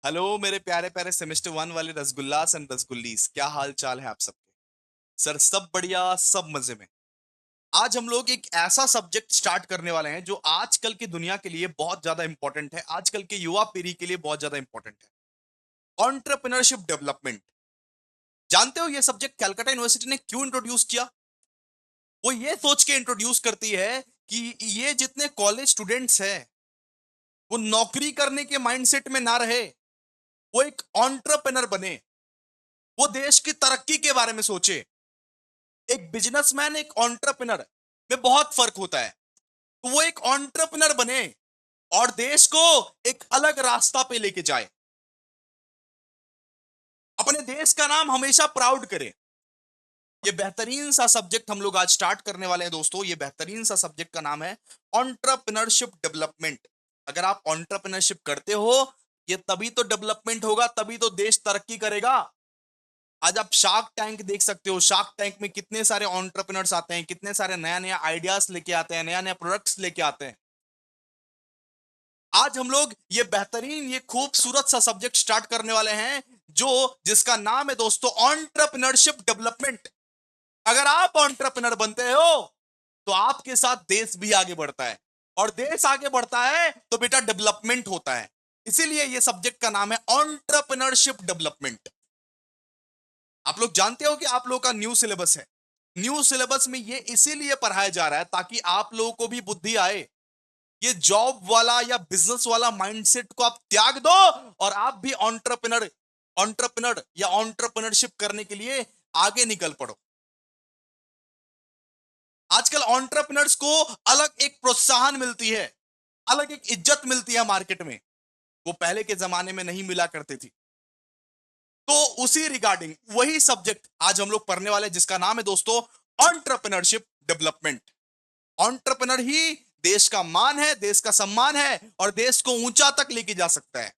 Hello मेरे प्यारे प्यारे सेमेस्टर वन वाले रसगुल्लास एंड रसगुल्लीस, क्या हाल चाल है आप सबके। सर सब बढ़िया, सब मजे में। आज हम लोग एक ऐसा सब्जेक्ट स्टार्ट करने वाले हैं जो आजकल की दुनिया के लिए बहुत ज्यादा इंपॉर्टेंट है, आजकल के युवा पीढ़ी के लिए बहुत ज्यादा इंपॉर्टेंट है। Entrepreneurship development. जानते हो ये सब्जेक्ट कैलकाटा यूनिवर्सिटी ने क्यों इंट्रोड्यूस किया? वो ये सोच के इंट्रोड्यूस करती है कि ये जितने कॉलेज स्टूडेंट्स हैं वो नौकरी करने के माइंडसेट में ना रहे, वो एक ऑन्टरप्रेनर बने, वो देश की तरक्की के बारे में सोचे। एक बिजनेसमैन, एक एंटरप्रेन्योर में बहुत फर्क होता है। तो वो एक एंटरप्रेन्योर बने और देश को एक अलग रास्ता पे लेके जाए, अपने देश का नाम हमेशा प्राउड करे। ये बेहतरीन सा सब्जेक्ट हम लोग आज स्टार्ट करने वाले हैं दोस्तों। ये बेहतरीन सा सब्जेक्ट का नाम है एंटरप्रेन्योरशिप डेवलपमेंट। अगर आप एंटरप्रेन्योरशिप करते हो, ये तभी तो डेवलपमेंट होगा, तभी तो देश तरक्की करेगा। आज आप शार्क टैंक देख सकते हो। शार्क टैंक में कितने सारे एंटरप्रेन्योर्स आते हैं, कितने सारे नया नया आइडियाज लेके आते हैं, नया नया प्रोडक्ट्स लेके आते हैं। आज हम लोग ये बेहतरीन, ये खूबसूरत सा सब्जेक्ट स्टार्ट करने वाले हैं जो जिसका नाम है दोस्तों एंटरप्रेन्योरशिप डेवलपमेंट। अगर आप एंटरप्रेन्योर बनते हो तो आपके साथ देश भी आगे बढ़ता है, और देश आगे बढ़ता है तो बेटा डेवलपमेंट होता है। इसीलिए ये सब्जेक्ट का नाम है एंटरप्रेन्योरशिप डेवलपमेंट। आप लोग जानते हो कि आप लोगों का न्यू सिलेबस है। न्यू सिलेबस में ये इसीलिए पढ़ाया जा रहा है ताकि आप लोगों को भी बुद्धि आए। ये जॉब वाला या बिजनेस वाला माइंडसेट को आप त्याग दो और आप भी एंटरप्रेन्योर एंटरप्रेन्योर या एंटरप्रेन्योरशिप करने के लिए आगे निकल पड़ो। आजकल एंटरप्रेन्योर्स को अलग एक प्रोत्साहन मिलती है, अलग एक इज्जत मिलती है मार्केट में। वो पहले के जमाने में नहीं मिला करती थी। तो उसी रिगार्डिंग वही सब्जेक्ट आज हम लोग पढ़ने वाले हैं जिसका नाम है दोस्तों एंटरप्रेन्योरशिप डेवलपमेंट। एंटरप्रेन्योर ही देश का मान है, देश का सम्मान है, और देश को ऊंचा तक लेके जा सकता है।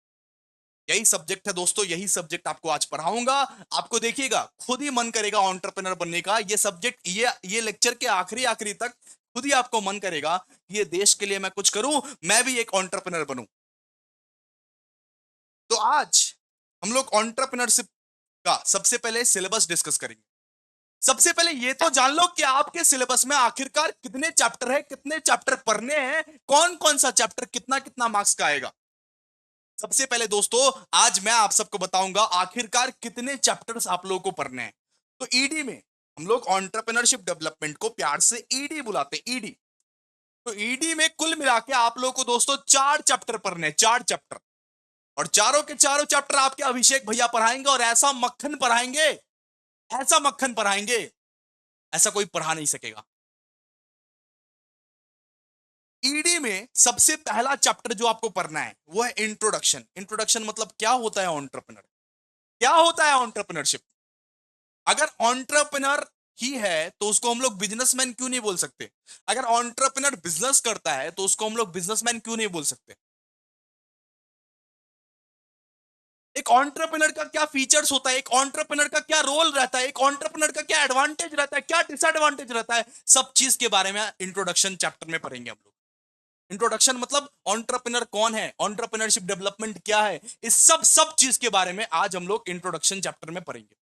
यही सब्जेक्ट है दोस्तों, यही सब्जेक्ट आपको आज पढ़ाऊंगा। आपको देखिएगा खुद ही मन करेगा एंटरप्रेन्योर बनने का। ये सब्जेक्ट, ये लेक्चर के आखिरी आखिरी तक खुद ही आपको मन करेगा कि ये देश के लिए मैं कुछ करूं, मैं भी एक एंटरप्रेन्योर बनूं। तो आज हम लोग एंटरप्रेन्योरशिप का सबसे पहले सिलेबस डिस्कस करेंगे। सबसे पहले ये तो जान लो कि आपके सिलेबस में आखिरकार कितने चैप्टर है, कितने चैप्टर पढ़ने हैं, कौन कौन सा चैप्टर कितना कितना मार्क्स का आएगा। सबसे पहले दोस्तों आज मैं आप सबको बताऊंगा आखिरकार कितने चैप्टर्स आप लोगों को पढ़ने हैं। तो ईडी में हम लोग एंटरप्रेन्योरशिप डेवलपमेंट को प्यार से ईडी बुलाते हैं, ईडी। तो ईडी में कुल मिला के आप लोगों को दोस्तों 4 चैप्टर पढ़ने हैं, 4 चैप्टर। और चारों के चारों चैप्टर आपके अभिषेक भैया पढ़ाएंगे, और ऐसा मक्खन पढ़ाएंगे, ऐसा मक्खन पढ़ाएंगे, ऐसा कोई पढ़ा नहीं सकेगा। ईडी में सबसे पहला चैप्टर जो आपको पढ़ना है वो है इंट्रोडक्शन। इंट्रोडक्शन मतलब क्या होता है एंटरप्रेन्योर, क्या होता है एंटरप्रेन्योरशिप। अगर एंटरप्रेन्योर ही है तो उसको हम लोग बिजनेसमैन क्यों नहीं बोल सकते? अगर एंटरप्रेन्योर बिजनेस करता है तो उसको हम लोग बिजनेसमैन क्यों नहीं बोल सकते? एक एंटरप्रेन्योर का क्या फीचर्स होता है, एक एंटरप्रेन्योर का क्या रोल रहता है, एक एंटरप्रेन्योर का क्या एडवांटेज रहता है, क्या डिसएडवांटेज रहता है, सब चीज के बारे में इंट्रोडक्शन चैप्टर में पढ़ेंगे हम लोग। इंट्रोडक्शन मतलब एंटरप्रेन्योर कौन है, एंटरप्रेन्योरशिप डेवलपमेंट क्या है, इस सब सब चीज के बारे में आज हम लोग इंट्रोडक्शन चैप्टर में पढ़ेंगे।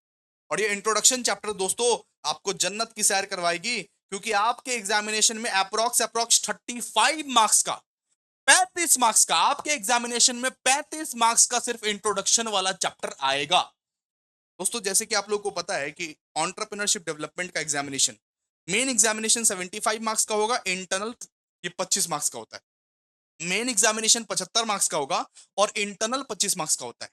और ये इंट्रोडक्शन चैप्टर दोस्तों आपको जन्नत की सैर करवाएगी, क्योंकि आपके एग्जामिनेशन में अप्रोक्स अप्रोक्स 35 मार्क्स का, 35 मार्क्स का, आपके एग्जामिनेशन में 35 मार्क्स का सिर्फ इंट्रोडक्शन वाला चैप्टर आएगा। दोस्तों जैसे कि आप लोगों को पता है कि एंटरप्रेन्योरशिप डेवलपमेंट का एग्जामिनेशन, मेन एग्जामिनेशन 75 मार्क्स का होगा, इंटरनल ये 25 मार्क्स का होता है। मेन एग्जामिनेशन 75 मार्क्स का होगा और इंटरनल 25 मार्क्स का होता है।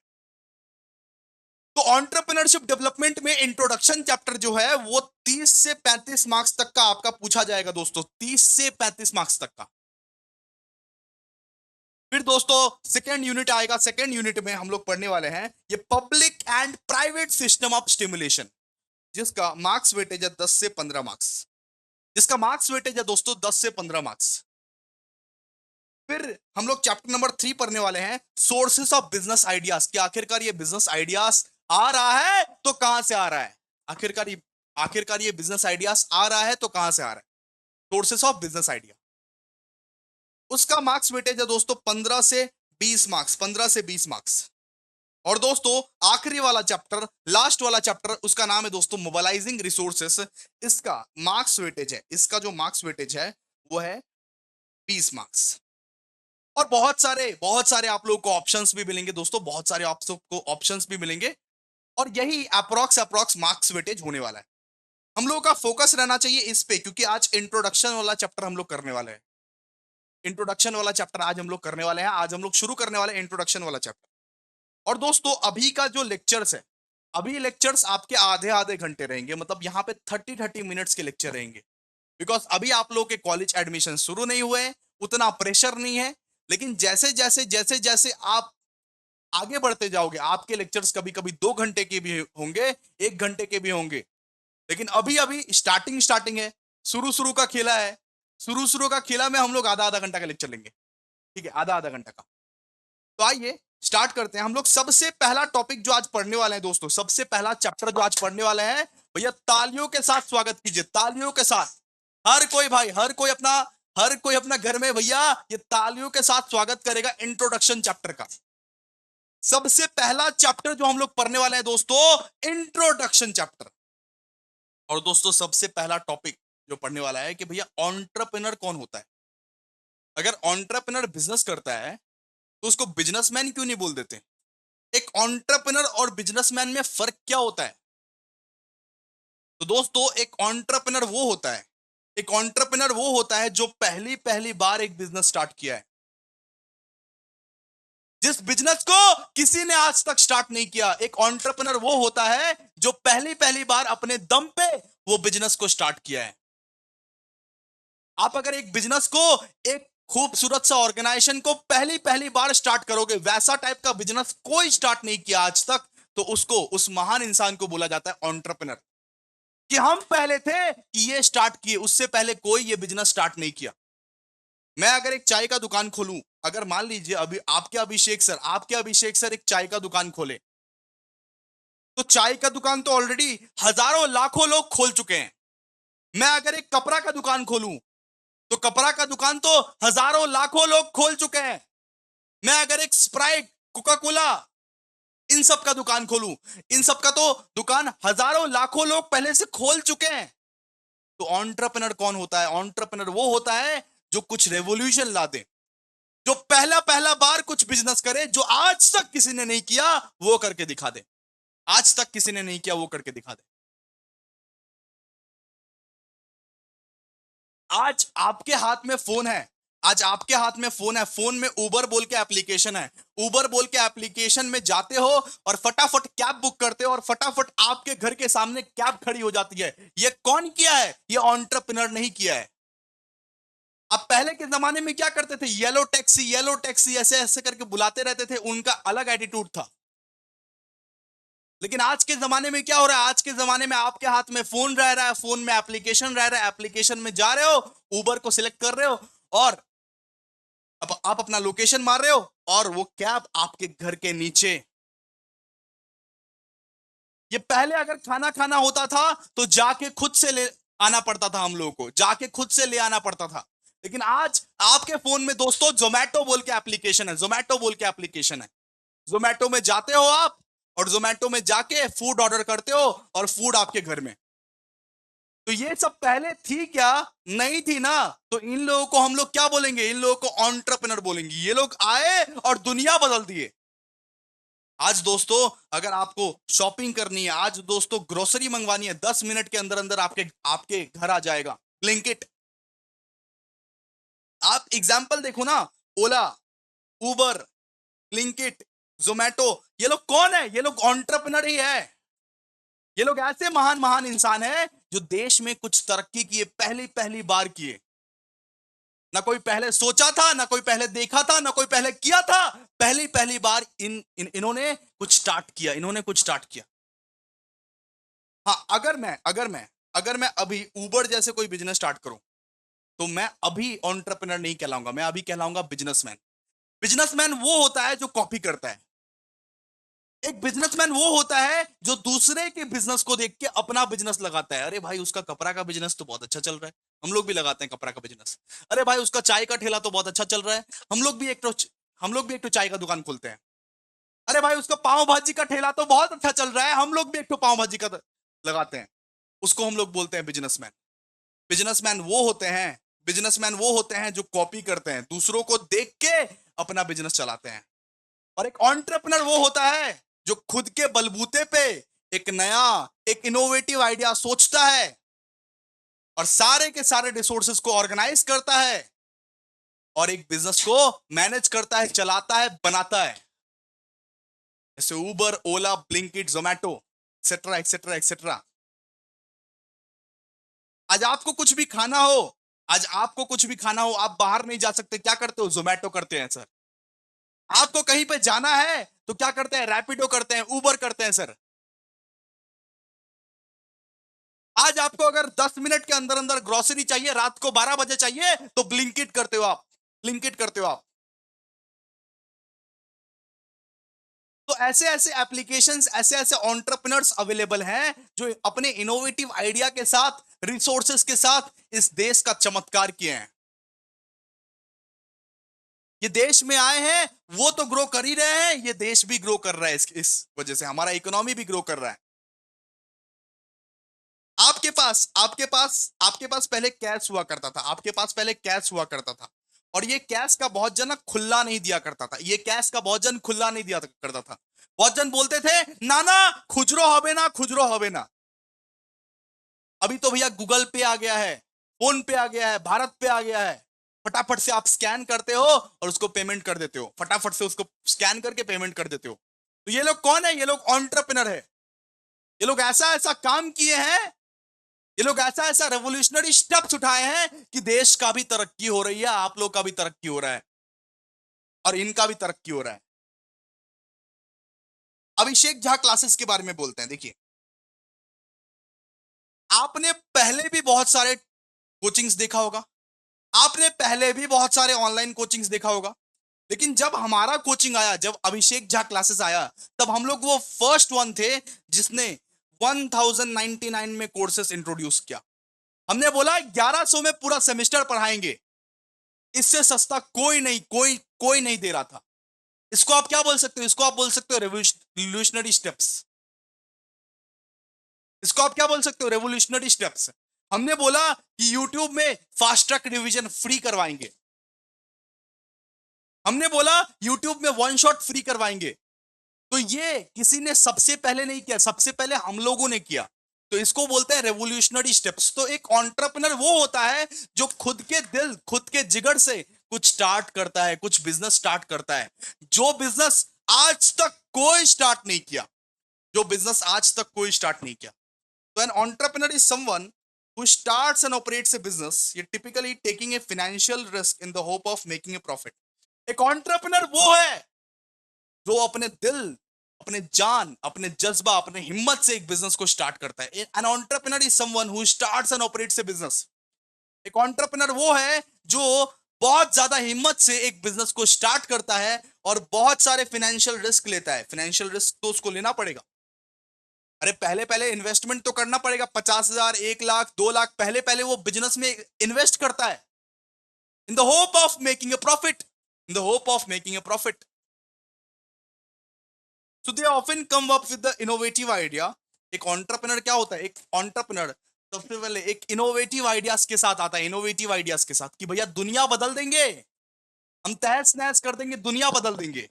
तो एंटरप्रेन्योरशिप डेवलपमेंट में इंट्रोडक्शन चैप्टर जो है वो 30 से 35 मार्क्स तक का आपका पूछा जाएगा दोस्तों, 30 से 35 मार्क्स तक का। फिर दोस्तों सेकेंड यूनिट आएगा। सेकेंड यूनिट में हम लोग पढ़ने वाले हैं ये public and private system of stimulation, जिसका मार्क्स वेटेज है 10 से 15 मार्क्स। जिसका मार्क्स वेटेज है दोस्तों 10 से 15 मार्क्स। फिर हम लोग चैप्टर नंबर 3 पढ़ने वाले हैं सोर्सेस ऑफ बिजनेस आइडियाज, कि आखिरकार ये बिजनेस आइडियाज आ रहा है तो कहां से आ रहा है। आखिरकार ये बिजनेस आइडियाज आ रहा है तो कहां से आ रहा है। सोर्सेस ऑफ बिजनेस आइडिया, उसका मार्क्स वेटेज है दोस्तों 15 से 20 मार्क्स, 15 से 20 मार्क्स। और दोस्तों आखिरी वाला चैप्टर, लास्ट वाला चैप्टर, उसका नाम है दोस्तों मोबालाइजिंग रिसोर्सेस। इसका मार्क्स वेटेज है, इसका जो मार्क्स वेटेज है वो है 20 मार्क्स। और बहुत सारे आप लोगों को ऑप्शंस भी मिलेंगे दोस्तों, बहुत सारे आप को ऑप्शंस भी मिलेंगे। और यही अप्रोक्स अप्रोक्स मार्क्स वेटेज होने वाला है। हम लोगों का फोकस रहना चाहिए इस पे, क्योंकि आज इंट्रोडक्शन वाला चैप्टर हम लोग करने वाले हैं। इंट्रोडक्शन वाला चैप्टर आज हम लोग करने वाले हैं, आज हम लोग शुरू करने वाले हैं इंट्रोडक्शन वाला चैप्टर। और दोस्तों अभी का जो लेक्चर्स है, अभी लेक्चर्स आपके आधे आधे घंटे रहेंगे, मतलब यहाँ पे 30-30 मिनट्स के लेक्चर रहेंगे। बिकॉज अभी आप लोग के कॉलेज एडमिशन शुरू नहीं हुए हैं, उतना प्रेशर नहीं है। लेकिन जैसे जैसे आप आगे बढ़ते जाओगे, आपके लेक्चर्स कभी कभी 2 घंटे के भी होंगे, 1 घंटे के भी होंगे। लेकिन अभी अभी स्टार्टिंग स्टार्टिंग है, शुरू शुरू का खेला है। शुरू शुरू का खेला में हम लोग आधा आधा घंटा का लेक्चर लेंगे, ठीक है, आधा आधा घंटा का। तो आइए स्टार्ट करते हैं। हम लोग सबसे पहला टॉपिक जो आज पढ़ने वाले हैं दोस्तों, सबसे पहला चैप्टर जो आज पढ़ने वाले हैं, भैया तालियों के साथ स्वागत कीजिए, तालियों के साथ। हर कोई भाई, हर कोई अपना घर में भैया ये तालियों के साथ स्वागत करेगा इंट्रोडक्शन चैप्टर का। सबसे पहला चैप्टर जो हम लोग पढ़ने वाले हैं दोस्तों, इंट्रोडक्शन चैप्टर। और दोस्तों सबसे पहला टॉपिक जो पढ़ने वाला है कि भैया एंटरप्रेन्योर कौन होता है। अगर एंटरप्रेन्योर बिजनेस करता है तो उसको बिजनेसमैन क्यों नहीं बोल देते। एक एंटरप्रेन्योर और बिजनेसमैन में फर्क क्या होता है। तो दोस्तों एक एंटरप्रेन्योर वो होता है, एक एंटरप्रेन्योर वो होता है जो पहली पहली बार एक बिजनेस स्टार्ट किया है, जिस बिजनेस को किसी ने आज तक स्टार्ट नहीं किया। एक एंटरप्रेन्योर वो होता है जो पहली पहली बार अपने दम पे वो बिजनेस को स्टार्ट किया है। आप अगर एक बिजनेस को, एक खूबसूरत सा ऑर्गेनाइजेशन को पहली पहली बार स्टार्ट करोगे, वैसा टाइप का बिजनेस कोई स्टार्ट नहीं किया आज तक, तो उसको, उस महान इंसान को बोला जाता है एंटरप्रेन्योर। कि हम पहले थे कि ये स्टार्ट किए, उससे पहले कोई ये बिजनेस स्टार्ट नहीं किया। मैं अगर एक चाय का दुकान खोलूं, अगर मान लीजिए अभी आपके अभिषेक सर एक चाय का दुकान खोले, तो चाय का दुकान तो ऑलरेडी हजारों लाखों लोग खोल चुके हैं। मैं अगर एक कपड़ा का दुकान खोलूं, तो कपड़ा का दुकान तो हजारों लाखों लोग खोल चुके हैं। मैं अगर एक स्प्राइट, कोका कोला, इन सब का दुकान खोलूं, इन सब का तो दुकान हजारों लाखों लोग पहले से खोल चुके हैं। तो एंटरप्रेन्योर कौन होता है। एंटरप्रेन्योर वो होता है जो कुछ रेवोल्यूशन ला दे, जो पहला पहला बार कुछ बिजनेस करे जो आज तक किसी ने नहीं किया, वो करके दिखा दे। आज तक किसी ने नहीं किया, वो करके दिखा दे। आज आपके हाथ में फोन है, आज आपके हाथ में फोन है, फोन में उबर बोल के एप्लीकेशन है। उबर बोल के एप्लीकेशन में जाते हो और फटाफट कैब बुक करते हो और फटाफट आपके घर के सामने कैब खड़ी हो जाती है। ये कौन किया है। ये एंटरप्रेन्योर नहीं किया है। अब पहले के जमाने में क्या करते थे, येलो टैक्सी ऐसे ऐसे करके बुलाते रहते थे, उनका अलग एटीट्यूड था। लेकिन आज के जमाने में क्या हो रहा है, आज के जमाने में आपके हाथ में फोन रह रहा है, फोन में एप्लीकेशन रह रहा है, एप्लीकेशन में जा रहे हो, उबर को सिलेक्ट कर रहे हो और अब आप अपना लोकेशन मार रहे हो और वो कैब आपके घर के नीचे। ये पहले अगर खाना खाना होता था तो जाके खुद से ले आना पड़ता था, हम लोगों को जाके खुद से ले आना पड़ता था। लेकिन आज आपके फोन में दोस्तों जोमैटो बोल के एप्लीकेशन है, जोमैटो बोल के एप्लीकेशन है। जोमैटो में जाते हो आप और जोमैटो में जाके फूड ऑर्डर करते हो और फूड आपके घर में। तो ये सब पहले थी क्या, नहीं थी ना। तो इन लोगों को हम लोग क्या बोलेंगे, इन लोगों को एंटरप्रेन्योर बोलेंगे। ये लोग आए और दुनिया बदल दिए। आज दोस्तों अगर आपको शॉपिंग करनी है, आज दोस्तों ग्रोसरी मंगवानी है, 10 मिनट के अंदर अंदर आपके आपके घर आ जाएगा ब्लिंकिट। आप एग्जाम्पल देखो ना, ओला, उबर, ब्लिंकिट, जोमैटो, ये लोग कौन है, ये लोग एंटरप्रेन्योर ही है। ये लोग ऐसे महान महान इंसान हैं जो देश में कुछ तरक्की किए, पहली पहली बार किए। ना कोई पहले सोचा था, ना कोई पहले देखा था, ना कोई पहले किया था। पहली पहली बार इन्होंने कुछ स्टार्ट किया, इन्होंने कुछ स्टार्ट किया। हाँ, अगर मैं अभी उबर जैसे कोई बिजनेस स्टार्ट करूं, तो मैं अभी एंटरप्रेन्योर नहीं कहलाऊंगा, मैं अभी कहलाऊंगा बिजनेसमैन। बिजनेसमैन वो होता है जो कॉपी करता है। एक बिजनेसमैन वो होता है जो दूसरे के बिजनेस को देख के अपना बिजनेस लगाता है। अरे भाई उसका कपड़ा का बिजनेस तो बहुत अच्छा चल रहा है, हम लोग भी लगाते हैं कपड़ा का बिजनेस। अरे भाई उसका चाय का ठेला तो बहुत अच्छा चल रहा है, हम लोग भी एक तो चाय का दुकान खोलते हैं। अरे भाई उसका पाव भाजी का ठेला तो बहुत अच्छा चल रहा है, हम लोग भी एक तो पाव भाजी का लगाते हैं। उसको हम लोग बोलते हैं बिजनेसमैन। बिजनेसमैन वो होते हैं, बिजनेसमैन वो होते हैं जो कॉपी करते हैं, दूसरों को देख के अपना बिजनेस चलाते हैं। और एक एंटरप्रेन्योर वो होता है जो खुद के बलबूते पे एक नया, एक इनोवेटिव आइडिया सोचता है और सारे के सारे रिसोर्सेज को ऑर्गेनाइज करता है और एक बिजनेस को मैनेज करता है, चलाता है, बनाता है। जैसे Uber, Ola, Blinkit, Zomato, etcetera etcetera etcetera. आज आपको कुछ भी खाना हो, आज आपको कुछ भी खाना हो, आप बाहर नहीं जा सकते, क्या करते हो? जोमैटो करते हैं सर। आपको कहीं पे जाना है तो क्या करते हैं? रैपिडो करते हैं, उबर करते हैं सर। आज आपको अगर 10 मिनट के अंदर अंदर ग्रोसरी चाहिए, रात को 12 बजे चाहिए, तो ब्लिंकिट करते हो आप, ब्लिंकिट करते हो आप। तो ऐसे ऐसे एप्लीकेशंस, ऐसे ऐसे एंटरप्रेन्योर्स अवेलेबल हैं जो अपने इनोवेटिव आइडिया के साथ, रिसोर्सेस के साथ इस देश का चमत्कार किए हैं। ये देश में आए हैं, वो तो ग्रो कर ही रहे हैं, ये देश भी ग्रो कर रहा है, इस वजह से हमारा इकोनॉमी भी ग्रो कर रहा है। आपके पास पहले कैश हुआ करता था, आपके पास पहले कैश हुआ करता था, और ये कैश का बहुत जन खुला नहीं दिया करता था, ये कैश का बहुत जन खुला नहीं दिया करता था। बहुत जन बोलते थे नाना खुजरो होबे ना, खुजरो होबे ना। अभी तो भैया गूगल पे आ गया है, फोन पे आ गया है, भारत पे आ गया है। फटाफट से आप स्कैन करते हो और उसको पेमेंट कर देते हो, फटाफट से उसको स्कैन करके पेमेंट कर देते हो। तो ये लोग कौन है? ये लोग एंटरप्रेन्योर है। ये लोग ऐसा ऐसा काम किए हैं, ये लोग ऐसा ऐसा रेवोल्यूशनरी स्टेप्स उठाए हैं कि देश का भी तरक्की हो रही है, आप लोग का भी तरक्की हो रहा है और इनका भी तरक्की हो रहा है। अभिषेक झा क्लासेस के बारे में बोलते हैं। देखिए, आपने पहले भी बहुत सारे कोचिंग्स देखा होगा, आपने पहले भी बहुत सारे ऑनलाइन कोचिंग्स देखा होगा, लेकिन जब हमारा कोचिंग आया, जब अभिषेक झा क्लासेस आया, तब हम लोग वो फर्स्ट वन थे जिसने 1099 में कोर्सेस इंट्रोड्यूस किया। हमने बोला 1100 में पूरा सेमेस्टर पढ़ाएंगे, इससे सस्ता कोई नहीं, कोई कोई नहीं दे रहा था। इसको आप क्या बोल सकते हो? इसको आप बोल सकते हो रेवोल्यूशनरी स्टेप्स। इसको आप क्या बोल सकते हो? Revolutionary steps. हमने बोला कि YouTube में फास्ट ट्रैक रिवीजन फ्री करवाएंगे, हमने बोला YouTube में वन शॉट फ्री करवाएंगे। तो ये किसी ने सबसे पहले नहीं किया, सबसे पहले हम लोगों ने किया। तो इसको बोलते हैं रेवोल्यूशनरी स्टेप्स। तो एक एंटरप्रेन्योर वो होता है जो खुद के दिल, खुद के जिगर से कुछ स्टार्ट करता है, कुछ बिजनेस स्टार्ट करता है, जो बिजनेस आज तक कोई स्टार्ट नहीं किया, जो बिजनेस आज तक कोई स्टार्ट नहीं किया। तो an entrepreneur is someone who starts and operates a business, ये typically taking a financial risk in the hope of making a profit। एक एंटरप्रेन्योर वो है जो अपने दिल, अपने जान, अपने जज्बा, अपने हिम्मत से एक बिजनेस को स्टार्ट करता है। An entrepreneur is someone who starts and operates A business. एक एंटरप्रेन्योर वो है जो बहुत ज्यादा हिम्मत से एक बिजनेस को स्टार्ट करता है और बहुत सारे फाइनेंशियल रिस्क लेता है। फाइनेंशियल रिस्क तो उसको लेना पड़ेगा। अरे पहले पहले इन्वेस्टमेंट तो करना पड़ेगा, 50,000, 1 लाख, 2 लाख, पहले पहले वो बिजनेस में इन्वेस्ट करता है in the hope of making a profit, in the hope of making a profit. So they often come up with the innovative idea। एक एंटरप्रेन्योर क्या होता है? एक एंटरप्रेन्योर सबसे पहले एक इनोवेटिव आइडियाज के साथ आता है, इनोवेटिव आइडियाज के साथ कि भैया दुनिया बदल देंगे, हम तहस नहस कर देंगे, दुनिया बदल देंगे।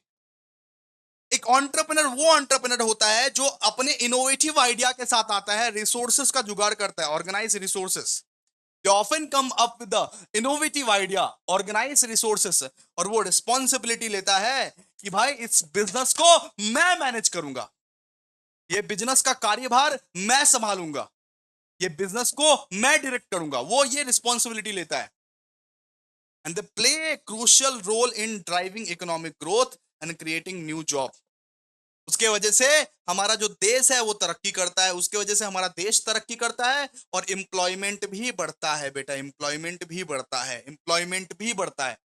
एक एंटरप्रेन्योर वो एंटरप्रेन्योर होता है जो अपने इनोवेटिव आइडिया के साथ आता है, रिसोर्सेस का जुगाड़ करता है, organise resources. They often come up with the innovative idea, organize resources, और वो रिस्पॉन्सिबिलिटी लेता है कि भाई इस बिजनेस को मैं मैनेज करूंगा, ये बिजनेस का कार्यभार मैं संभालूंगा, ये बिजनेस को मैं डायरेक्ट करूंगा, वो ये रिस्पॉन्सिबिलिटी लेता है। And they play a crucial role in driving economic growth and creating new job. उसके वजह से हमारा जो देश है वो तरक्की करता है, उसके वजह से हमारा देश तरक्की करता है और एम्प्लॉयमेंट भी बढ़ता है बेटा, एम्प्लॉयमेंट भी बढ़ता है, एम्प्लॉयमेंट भी बढ़ता है।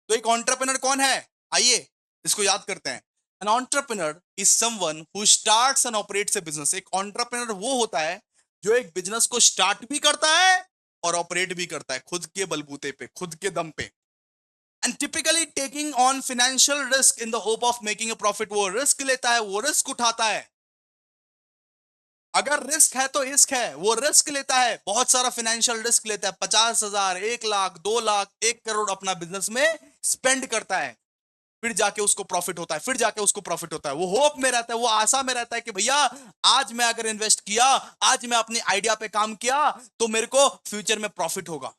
तो एक एंटरप्रेन्योर कौन है? आइए इसको याद करते हैं। An entrepreneur is someone who starts and operates A business. एक एंटरप्रेन्योर वो होता है जो एक बिजनेस को स्टार्ट भी करता है और ऑपरेट भी करता है, खुद के बलबूते पे, खुद के दम पे। And typically taking on financial risk in the hope of making a profit, वो रिस्क लेता है, वो रिस्क उठाता है। अगर रिस्क है तो इश्क है, वो रिस्क लेता है, बहुत सारा फाइनेंशियल रिस्क लेता है, 50,000, 1 लाख, 2 लाख, 1 करोड़ अपना बिजनेस में स्पेंड करता है, फिर जाके उसको प्रॉफिट होता है, फिर जाके उसको प्रॉफिट होता है। वो होप में रहता है, वो आशा में रहता है कि भैया आज मैं अगर इन्वेस्ट किया, आज मैं अपनी आइडिया पे काम किया तो मेरे को फ्यूचर में प्रॉफिट होगा।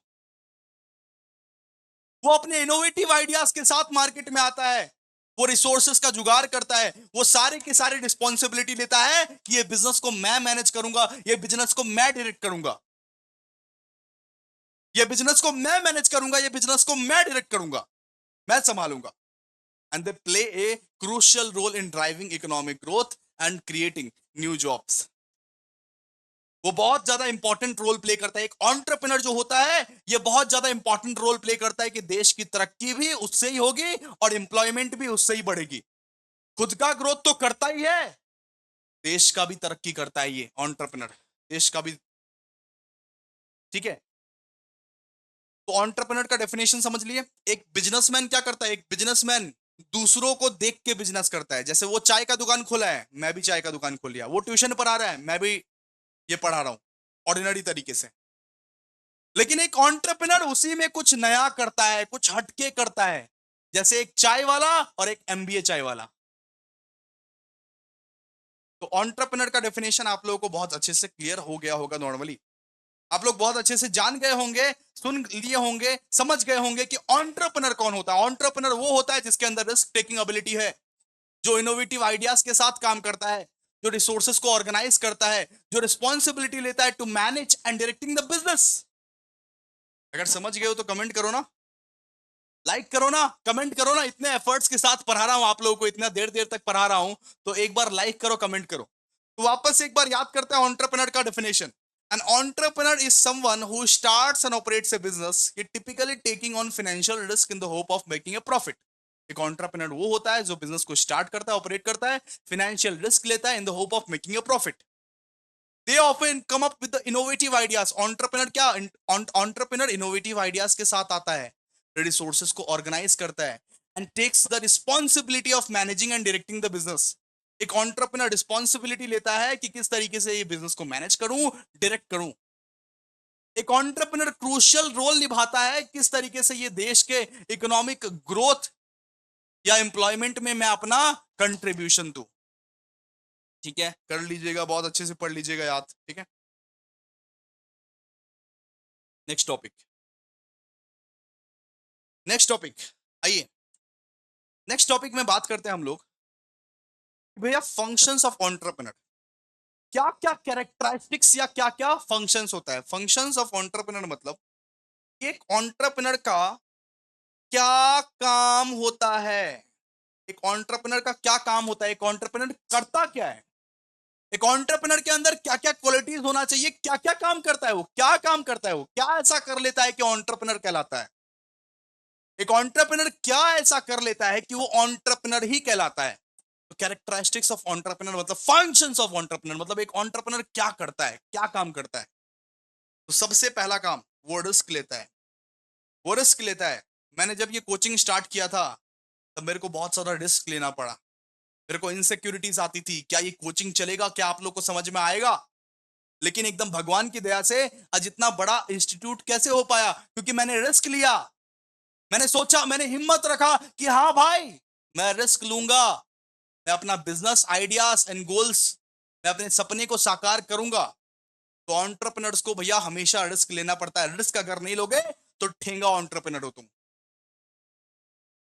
वो अपने इनोवेटिव आइडियाज के साथ मार्केट में आता है, वो रिसोर्सेस का जुगाड़ करता है, वो सारे की सारी रिस्पॉन्सिबिलिटी लेता है कि ये बिजनेस को मैं मैनेज करूंगा, ये बिजनेस को मैं डायरेक्ट करूंगा, ये बिजनेस को मैं मैनेज करूंगा, ये बिजनेस को मैं डायरेक्ट करूंगा, मैं संभालूंगा। And they play a crucial role in driving economic growth and creating new jobs. वो बहुत ज्यादा इंपॉर्टेंट रोल प्ले करता है। एक एंटरप्रेन्योर जो होता है, ये बहुत ज्यादा इंपॉर्टेंट रोल प्ले करता है कि देश की तरक्की भी उससे ही होगी और एम्प्लॉयमेंट भी उससे ही बढ़ेगी। खुद का ग्रोथ तो करता ही है, देश का भी तरक्की करता है ये एंटरप्रेन्योर, देश का भी। ठीक है, तो एंटरप्रेन्योर का डेफिनेशन समझ लिए। एक बिजनेसमैन क्या करता है, एक बिजनेसमैन दूसरों को देख के बिजनेस करता है। जैसे वो चाय का दुकान खोला है, मैं भी चाय का दुकान खोल लिया। वो ट्यूशन पढ़ा रहा है, मैं भी ये पढ़ा रहा हूं ऑर्डिनरी तरीके से। लेकिन एक एंटरप्रेन्योर उसी में कुछ नया करता है, कुछ हटके करता है। जैसे एक चाय वाला और एक एमबीए चाय वाला। तो एंटरप्रेन्योर का डेफिनेशन आप लोगों को बहुत अच्छे से क्लियर हो गया होगा। नॉर्मली आप लोग बहुत अच्छे से जान गए होंगे, सुन लिए होंगे, समझ गए होंगे कि एंटरप्रेन्योर कौन होता है। एंटरप्रेन्योर वो होता है जिसके अंदर रिस्क टेकिंग एबिलिटी है, जो इनोवेटिव आइडियाज के साथ काम करता है, जो रिसोर्सेज को ऑर्गेनाइज करता है, जो रिस्पॉन्सिबिलिटी लेता है to manage and directing the business. अगर समझ गए हो तो कमेंट करो ना, लाइक करो ना, कमेंट करो ना। इतने एफर्ट्स के साथ पढ़ा रहा हूं आप लोगों को, इतना देर देर तक पढ़ा रहा हूं, तो एक बार लाइक करो, कमेंट करो। तो वापस एक बार याद करते हैं एंटरप्रेन्योर का definition. An entrepreneur is someone who starts and operates a business, typically taking on financial risk in the hope of making a profit. एक एंटरप्रेन्योर वो होता है जो बिजनेस को स्टार्ट करता है, ऑपरेट करता है, फाइनेंशियल रिस्क लेता है in the hope of making a profit. They often come up with the innovative ideas. Entrepreneur क्या, एंटरप्रेन्योर इनोवेटिव आइडियाज के साथ आता है, रिसोर्सेज को ऑर्गेनाइज करता है and takes the responsibility of managing and directing the business. एक entrepreneur responsibility लेता है कि किस तरीके से ये बिजनेस को मैनेज करूं, डायरेक्ट करूं। एक एंटरप्रेन्योर क्रूशियल रोल निभाता है किस तरीके से ये देश के इकोनॉमिक ग्रोथ या एम्प्लॉयमेंट में मैं अपना कंट्रीब्यूशन दूं। ठीक है, कर लीजिएगा, बहुत अच्छे से पढ़ लीजिएगा याद। ठीक है, नेक्स्ट टॉपिक, नेक्स्ट टॉपिक आइए। नेक्स्ट टॉपिक में बात करते हैं हम लोग भैया फंक्शंस ऑफ एंटरप्रेन्योर। क्या क्या कैरेक्टरिस्टिक्स या क्या क्या फंक्शंस होता है। फंक्शंस ऑफ एंटरप्रेन्योर मतलब एक एंटरप्रेन्योर का क्या काम होता है। एक एंटरप्रेन्योर का क्या काम होता है, एक एंटरप्रेन्योर करता क्या है, एक एंटरप्रेन्योर के अंदर क्या क्या क्वालिटीज होना चाहिए, क्या क्या काम करता है, वो क्या काम करता है, वो क्या ऐसा कर लेता है कि एंटरप्रेन्योर कहलाता है। एक एंटरप्रेन्योर क्या ऐसा कर लेता है कि वो एंटरप्रेन्योर ही कहलाता है। तो कैरेक्टरिस्टिक्स ऑफ एंटरप्रेन्योर मतलब फंक्शंस ऑफ एंटरप्रेन्योर मतलब एक एंटरप्रेन्योर क्या करता है, क्या काम करता है। तो सबसे पहला काम, वो रिस्क लेता है, वो रिस्क लेता है। मैंने जब ये कोचिंग स्टार्ट किया था तब मेरे को बहुत सारा रिस्क लेना पड़ा। मेरे को इनसिक्योरिटीज आती थी, क्या ये कोचिंग चलेगा, क्या आप लोग को समझ में आएगा। लेकिन एकदम भगवान की दया से आज इतना बड़ा इंस्टीट्यूट कैसे हो पाया, क्योंकि मैंने रिस्क लिया। मैंने सोचा, मैंने हिम्मत रखा कि हाँ भाई मैं रिस्क लूंगा, मैं अपना बिजनेस आइडियाज एंड गोल्स, मैं अपने सपने को साकार करूंगा। तो एंटरप्रेन्योर्स को भैया हमेशा रिस्क लेना पड़ता है। रिस्क अगर नहीं लोगे तो ठेंगा एंटरप्रेन्योर हो तुम।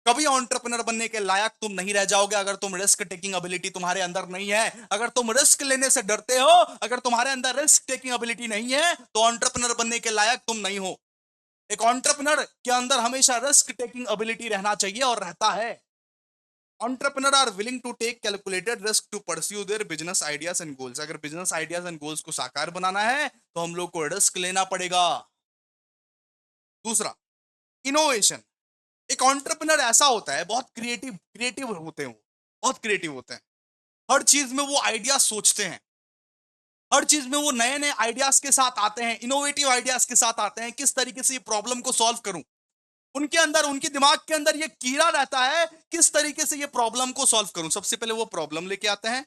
कभी एंटरप्रेन्योर बनने के लायक तुम नहीं रह जाओगे अगर तुम रिस्क टेकिंग एबिलिटी तुम्हारे अंदर नहीं है। अगर तुम रिस्क लेने से डरते हो, अगर तुम्हारे अंदर रिस्क टेकिंग एबिलिटी नहीं है, तो एंटरप्रेन्योर बनने के लायक तुम नहीं हो। एक एंटरप्रेन्योर के अंदर हमेशा रिस्क टेकिंग एबिलिटी रहना चाहिए और रहता है। Entrepreneur are willing to take calculated risk to pursue their business ideas and goals. अगर बिजनेस आइडियाज एंड गोल्स को साकार बनाना है तो हम लोग को रिस्क लेना पड़ेगा। दूसरा, इनोवेशन। एक एंटरप्रेन्योर ऐसा होता है, बहुत क्रिएटिव क्रिएटिव होते हैं वो, बहुत क्रिएटिव होते हैं। हर चीज में वो आइडिया सोचते हैं, हर चीज में वो नए नए आइडियाज के साथ आते हैं, इनोवेटिव आइडियाज के साथ आते हैं, किस तरीके से ये प्रॉब्लम को सॉल्व करूं। उनके अंदर, उनके दिमाग के अंदर ये कीड़ा रहता है, किस तरीके से ये प्रॉब्लम को सॉल्व करूं। सबसे पहले वो प्रॉब्लम लेके आते हैं,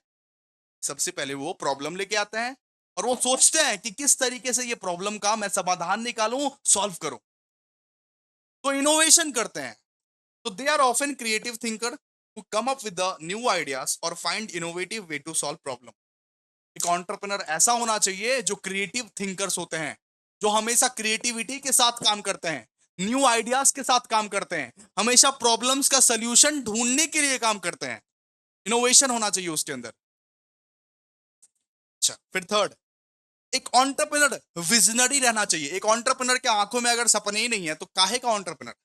सबसे पहले वो प्रॉब्लम लेके आते हैं और वो सोचते हैं कि किस तरीके से ये प्रॉब्लम का मैं समाधान निकालूं, सॉल्व करूं। तो इनोवेशन करते हैं। तो they are often creative thinker who come up with the new ideas और find innovative way to solve problem. एक एंटरप्रेन्योर ऐसा होना चाहिए जो क्रिएटिव थिंकर्स होते हैं, जो हमेशा क्रिएटिविटी के साथ काम करते हैं, न्यू आइडियाज के साथ काम करते हैं, हमेशा प्रॉब्लम्स का सॉल्यूशन ढूंढने के लिए काम करते हैं। इनोवेशन होना चाहिए उसके अंदर। अच्छा, फिर थर्ड, एक एंटरप्रेन्योर विजनरी रहना चाहिए। एक एंटरप्रेन्योर के आंखों में अगर सपने ही नहीं है तो काहे का एंटरप्रेन्योर।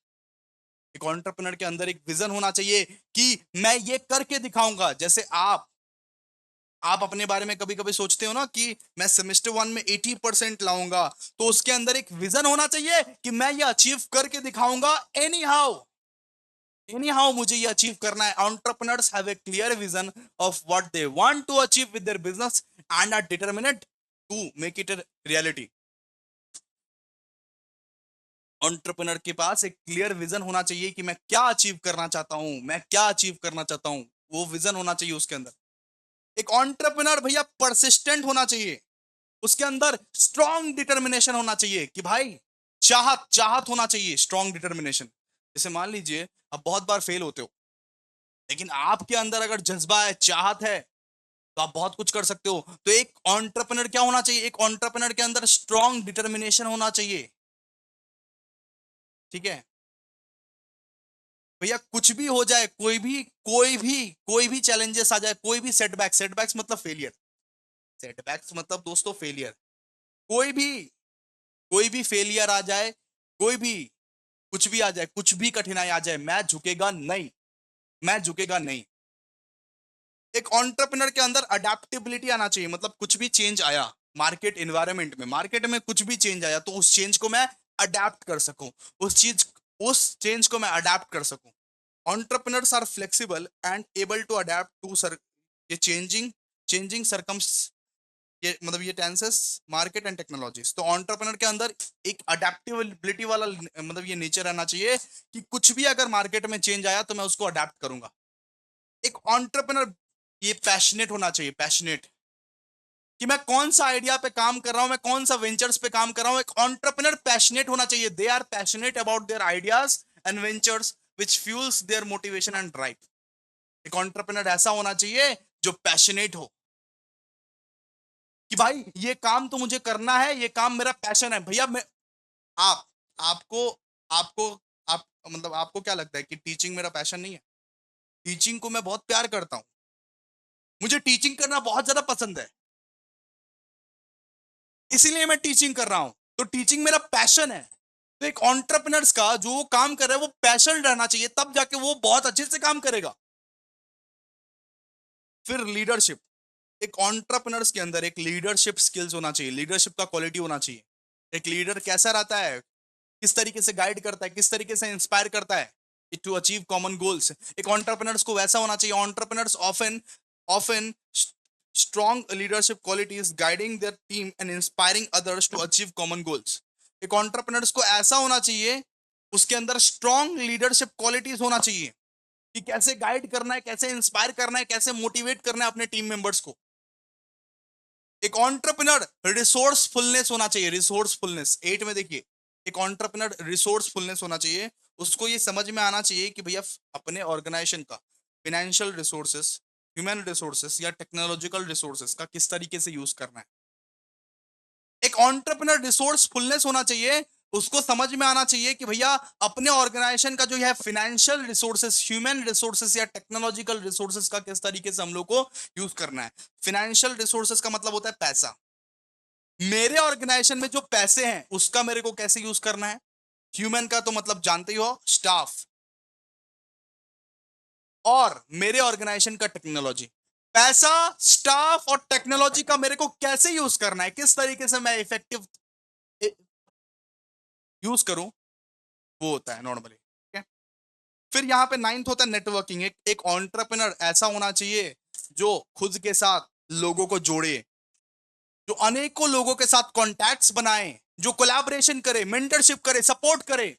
एक एंटरप्रेन्योर के अंदर एक विजन होना चाहिए कि मैं ये करके दिखाऊंगा। जैसे आप अपने बारे में कभी कभी सोचते हो ना कि मैं सेमेस्टर 1 में 80% लाऊंगा, तो उसके अंदर एक विजन होना चाहिए कि मैं ये अचीव करके दिखाऊंगा। एनी हाउ मुझे ये अचीव करना है। Entrepreneurs have a clear vision of what they want to achieve with their business and are determined to make it a reality. Entrepreneur के पास एक क्लियर विजन होना चाहिए कि मैं क्या अचीव करना चाहता हूं, मैं क्या अचीव करना चाहता हूं। वो विजन होना चाहिए उसके अंदर। एक एंटरप्रेन्योर भैया परसिस्टेंट होना चाहिए। उसके अंदर स्ट्रॉन्ग डिटर्मिनेशन होना चाहिए कि भाई चाहत चाहत होना चाहिए, स्ट्रॉन्ग डिटर्मिनेशन। जैसे मान लीजिए आप बहुत बार फेल होते हो, लेकिन आपके अंदर अगर जज्बा है, चाहत है, तो आप बहुत कुछ कर सकते हो। तो एक एंटरप्रेन्योर क्या होना चाहिए, एक एंटरप्रेन्योर के अंदर स्ट्रॉन्ग डिटर्मिनेशन होना चाहिए। ठीक है भैया, कुछ भी हो जाए, कोई भी चैलेंजेस आ जाए, कोई भी सेटबैक्स मतलब फेलियर, सेटबैक्स मतलब दोस्तों फेलियर। कोई भी कोई भी फेलियर आ जाए, कोई भी कुछ भी आ जाए, कुछ भी कठिनाई आ जाए, मैं झुकेगा नहीं, मैं झुकेगा नहीं। एक एंटरप्रेन्योर के अंदर अडेप्टेबिलिटी आना चाहिए। मतलब कुछ भी चेंज आया मार्केट एनवायरनमेंट में, मार्केट में कुछ भी चेंज आया तो उस चेंज को मैं अडेप्ट कर सकूं, उस चेंज को मैं अडेप्ट कर सकूं। Entrepreneurs are flexible and able to adapt to सर ये चेंजिंग सरकम्स, ये मतलब ये टेंसेस, मार्केट एंड टेक्नोलॉजीज। तो एंटरप्रेन्योर के अंदर एक अडेप्टेबिलिटी वाला मतलब ये नेचर रहना चाहिए कि कुछ भी अगर मार्केट में चेंज आया तो मैं उसको अडेप्ट करूंगा। एक एंटरप्रेन्योर ये पैशनेट होना चाहिए, पैशनेट, कि मैं कौन सा आइडिया पे काम कर रहा हूं, मैं कौन सा वेंचर्स पे काम कर रहा हूं। एक एंटरप्रेन्योर पैशनेट होना चाहिए। They are passionate about their ideas and ventures which fuels their motivation and drive. एक एंटरप्रेन्योर ऐसा होना चाहिए जो पैशनेट हो कि भाई ये काम तो मुझे करना है, ये काम मेरा पैशन है। भैया मैं आप आपको आपको आप मतलब आपको क्या लगता है कि टीचिंग मेरा पैशन नहीं है? टीचिंग को मैं बहुत प्यार करता हूं, मुझे टीचिंग करना बहुत ज्यादा पसंद है, इसीलिए मैं टीचिंग कर रहा हूं। तो टीचिंग मेरा पैशन है। तो एक एंटरप्रेन्योर्स का जो वो काम कर रहा है वो पैशन रहना चाहिए, तब जाके वो बहुत अच्छे से काम करेगा। फिर लीडरशिप, एक एंटरप्रेन्योर्स के अंदर एक लीडरशिप स्किल्स होना चाहिए, लीडरशिप का क्वालिटी होना चाहिए। एक लीडर कैसा रहता है, किस तरीके से गाइड करता है, किस तरीके से इंस्पायर करता है टू अचीव कॉमन गोल्स। एक एंटरप्रेन्योर्स को वैसा होना चाहिए। Entrepreneurs often often strong leadership qualities guiding their team and inspiring others to achieve common goals। एक एंटरप्रेन्योर्स को ऐसा होना चाहिए, उसके अंदर स्ट्रॉन्ग लीडरशिप क्वालिटीज होना चाहिए कि कैसे गाइड करना है, कैसे इंस्पायर करना है, कैसे मोटिवेट करना है अपने टीम मेंबर्स को। एक एंटरप्रेन्योर रिसोर्सफुलनेस होना चाहिए, रिसोर्सफुलनेस 8 में देखिए, एक एंटरप्रेन्योर रिसोर्सफुलनेस होना चाहिए। उसको ये समझ में आना चाहिए कि भैया अपने ऑर्गेनाइजेशन का फाइनेंशियल रिसोर्सेस, ह्यूमन रिसोर्सेस या टेक्नोलॉजिकल रिसोर्सेस का किस तरीके से यूज करना है। एक एंटरप्रेन्योर रिसोर्सफुलनेस होना चाहिए। उसको समझ में आना चाहिए कि भैया अपने ऑर्गेनाइजेशन का जो है फाइनेंशियल रिसोर्सेस, ह्यूमन रिसोर्सेस या टेक्नोलॉजिकल रिसोर्सेस का किस तरीके से हम लोग को यूज करना है। फाइनेंशियल रिसोर्सेस का मतलब होता है पैसा। मेरे ऑर्गेनाइजेशन में जो पैसे हैं उसका मेरे को कैसे यूज करना है। ह्यूमन का तो मतलब जानते ही हो, स्टाफ। और मेरे ऑर्गेनाइजेशन का टेक्नोलॉजी, पैसा, स्टाफ और टेक्नोलॉजी का मेरे को कैसे यूज करना है, किस तरीके से मैं इफेक्टिव यूज करूं, वो होता है नॉर्मली। ठीक है, फिर यहां पे नाइन्थ होता है नेटवर्किंग। एक एंटरप्रेन्योर ऐसा होना चाहिए जो खुद के साथ लोगों को जोड़े, जो अनेकों लोगों के साथ कॉन्टैक्ट्स बनाए, जो कोलैबोरेशन करे, मेंटरशिप करे, सपोर्ट करे।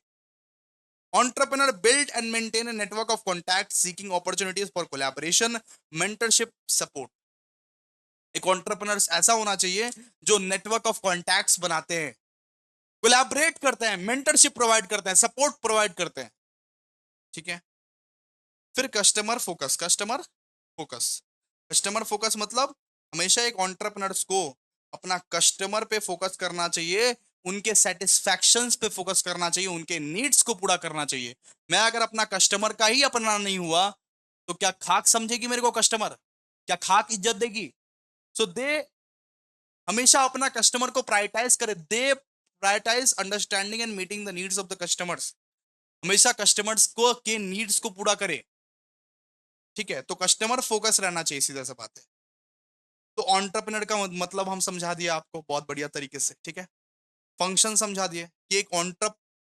Entrepreneur build and maintain a network of contacts seeking opportunities for collaboration, mentorship, support. एक entrepreneurs ऐसा होना चाहिए जो नेटवर्क ऑफ कॉन्टैक्ट्स बनाते हैं, कोलैबोरेट करते हैं, मेंटरशिप प्रोवाइड करते हैं, सपोर्ट प्रोवाइड करते हैं. ठीक है. फिर कस्टमर फोकस. कस्टमर फोकस मतलब हमेशा एक एंटरप्रेन्योर्स को अपना कस्टमर पे फोकस करना चाहिए, उनके सेटिस्फैक्शंस पे फोकस करना चाहिए, उनके नीड्स को पूरा करना चाहिए. मैं अगर अपना कस्टमर का ही अपना नहीं हुआ तो क्या खाक समझेगी मेरे को कस्टमर? क्या खाक इज्जत देगी? सो दे हमेशा अपना कस्टमर को प्रायोरिटाइज करे. They prioritise understanding and meeting the needs of the customers. हमेशा कस्टमर्स को के नीड्स को पूरा करे. ठीक है. तो कस्टमर फोकस रहना चाहिए, सीधा सा बात है. तो एंटरप्रेन्योर का मतलब हम समझा दिया आपको बहुत बढ़िया तरीके से. ठीक है. फंक्शन समझा दिए कि एक ऑन्ट्रप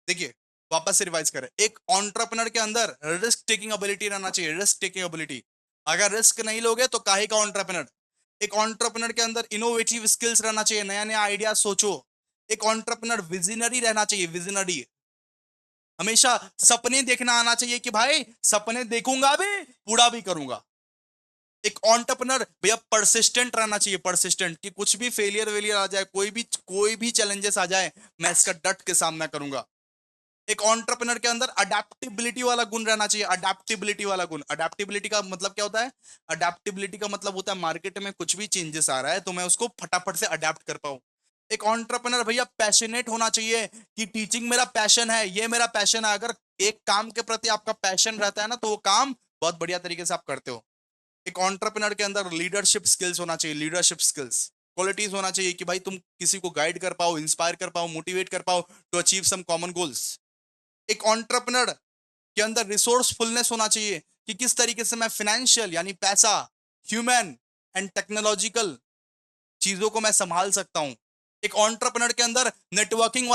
देखिए वापस से रिवाइज करें. एक एंटरप्रेन्योर के अंदर रिस्क टेकिंग एबिलिटी रहना चाहिए. Risk taking ability. अगर रिस्क नहीं लोगे तो काहे का एंटरप्रेन्योर. एक एंटरप्रेन्योर के अंदर इनोवेटिव स्किल्स रहना चाहिए. नया नया आइडिया सोचो. एक एंटरप्रेन्योर विजनरी रहना चाहिए. विजनरी. हमेशा सपने देखना आना चाहिए कि भाई सपने देखूंगा भी, पूरा भी करूंगा. एक एंटरप्रेन्योर भैया परसिस्टेंट रहना चाहिए. परसिस्टेंट कि कुछ भी फेलियर वेलियर आ जाए, कोई भी चैलेंजेस आ जाए, मैं इसका डट के सामना करूंगा. एक एंटरप्रेन्योर के अंदर अडेप्टेबिलिटी वाला गुण रहना चाहिए. अडेप्टेबिलिटी वाला गुण. अडेप्टेबिलिटी का मतलब क्या होता है? अडेप्टेबिलिटी का मतलब होता है मार्केट में कुछ भी चेंजेस आ रहा है तो मैं उसको फटाफट से अडेप्ट कर पाऊं. एक एंटरप्रेन्योर भैया पैशनेट होना चाहिए कि टीचिंग मेरा पैशन है, ये मेरा पैशन है. अगर एक काम के प्रति आपका पैशन रहता है ना तो वो काम बहुत बढ़िया तरीके से आप करते हो. एक एंटरप्रेन्योर के अंदर लीडरशिप स्किल्स होना चाहिए. लीडरशिप स्किल्स क्वालिटीज होना चाहिए कि भाई तुम किसी को गाइड कर पाओ, इंस्पायर कर पाओ, मोटिवेट कर पाओ to achieve some common goals. एक एंटरप्रेन्योर के अंदर रिसोर्सफुलनेस होना चाहिए कि किस तरीके से मैं फाइनेंशियल यानी पैसा, ह्यूमन एंड टेक्नोलॉजिकल चीजों को मैं संभाल सकता हूं. एक एंटरप्रेन्योर के अंदर नेटवर्किंग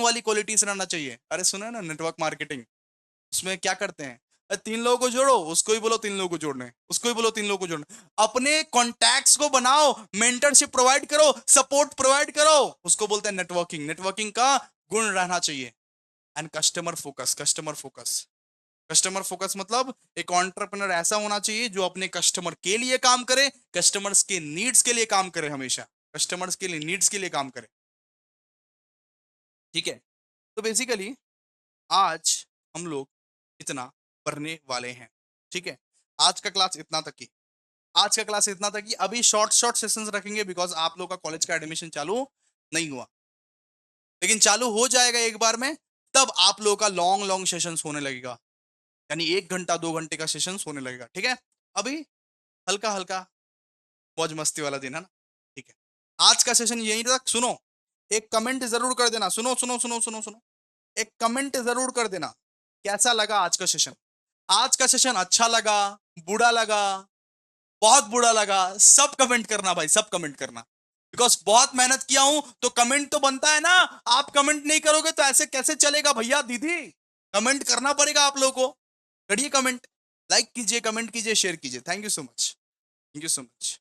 वाली क्वालिटीज रहना चाहिए. अरे सुना है ना नेटवर्क मार्केटिंग, उसमें क्या करते हैं? तीन लोगों को जोड़ो, उसको ही बोलो तीन लोगों को जोड़ने, उसको ही बोलो तीन लोगों को जोड़ने. अपने कॉन्टैक्ट्स को बनाओ, मेंटरशिप प्रोवाइड करो, सपोर्ट प्रोवाइड करो, उसको बोलते हैं नेटवर्किंग. नेटवर्किंग का गुण रहना चाहिए. एंड कस्टमर फोकस मतलब एक एंटरप्रेन्योर ऐसा होना चाहिए जो अपने कस्टमर के लिए काम करे, कस्टमर्स के नीड्स के लिए काम करे. हमेशा कस्टमर्स के लिए नीड्स के लिए काम करे. ठीक है. तो बेसिकली आज हम लोग इतना पढ़ने वाले हैं. ठीक है. आज का क्लास इतना तक ही. अभी शॉर्ट शॉर्ट सेशंस रखेंगे बिकॉज आप लोग का कॉलेज का एडमिशन चालू नहीं हुआ, लेकिन चालू हो जाएगा एक बार में. तब आप लोगों का लॉन्ग लॉन्ग सेशंस होने लगेगा, यानी 1 घंटा 2 घंटे का सेशंस होने लगेगा. ठीक है. अभी हल्का हल्का मौज मस्ती वाला दिन है ना. ठीक है. आज का सेशन यहीं तक. सुनो, एक कमेंट जरूर कर देना. सुनो सुनो सुनो सुनो सुनो, एक कमेंट जरूर कर देना कैसा लगा आज का सेशन. आज का सेशन अच्छा लगा, बुरा लगा, बहुत बुरा लगा, सब कमेंट करना भाई, सब कमेंट करना. बिकॉज बहुत मेहनत किया हूं तो कमेंट तो बनता है ना. आप कमेंट नहीं करोगे तो ऐसे कैसे चलेगा भैया दीदी. कमेंट करना पड़ेगा आप लोगों को. करिए कमेंट, लाइक कीजिए, कमेंट कीजिए, शेयर कीजिए. Thank you so much. Thank you so much.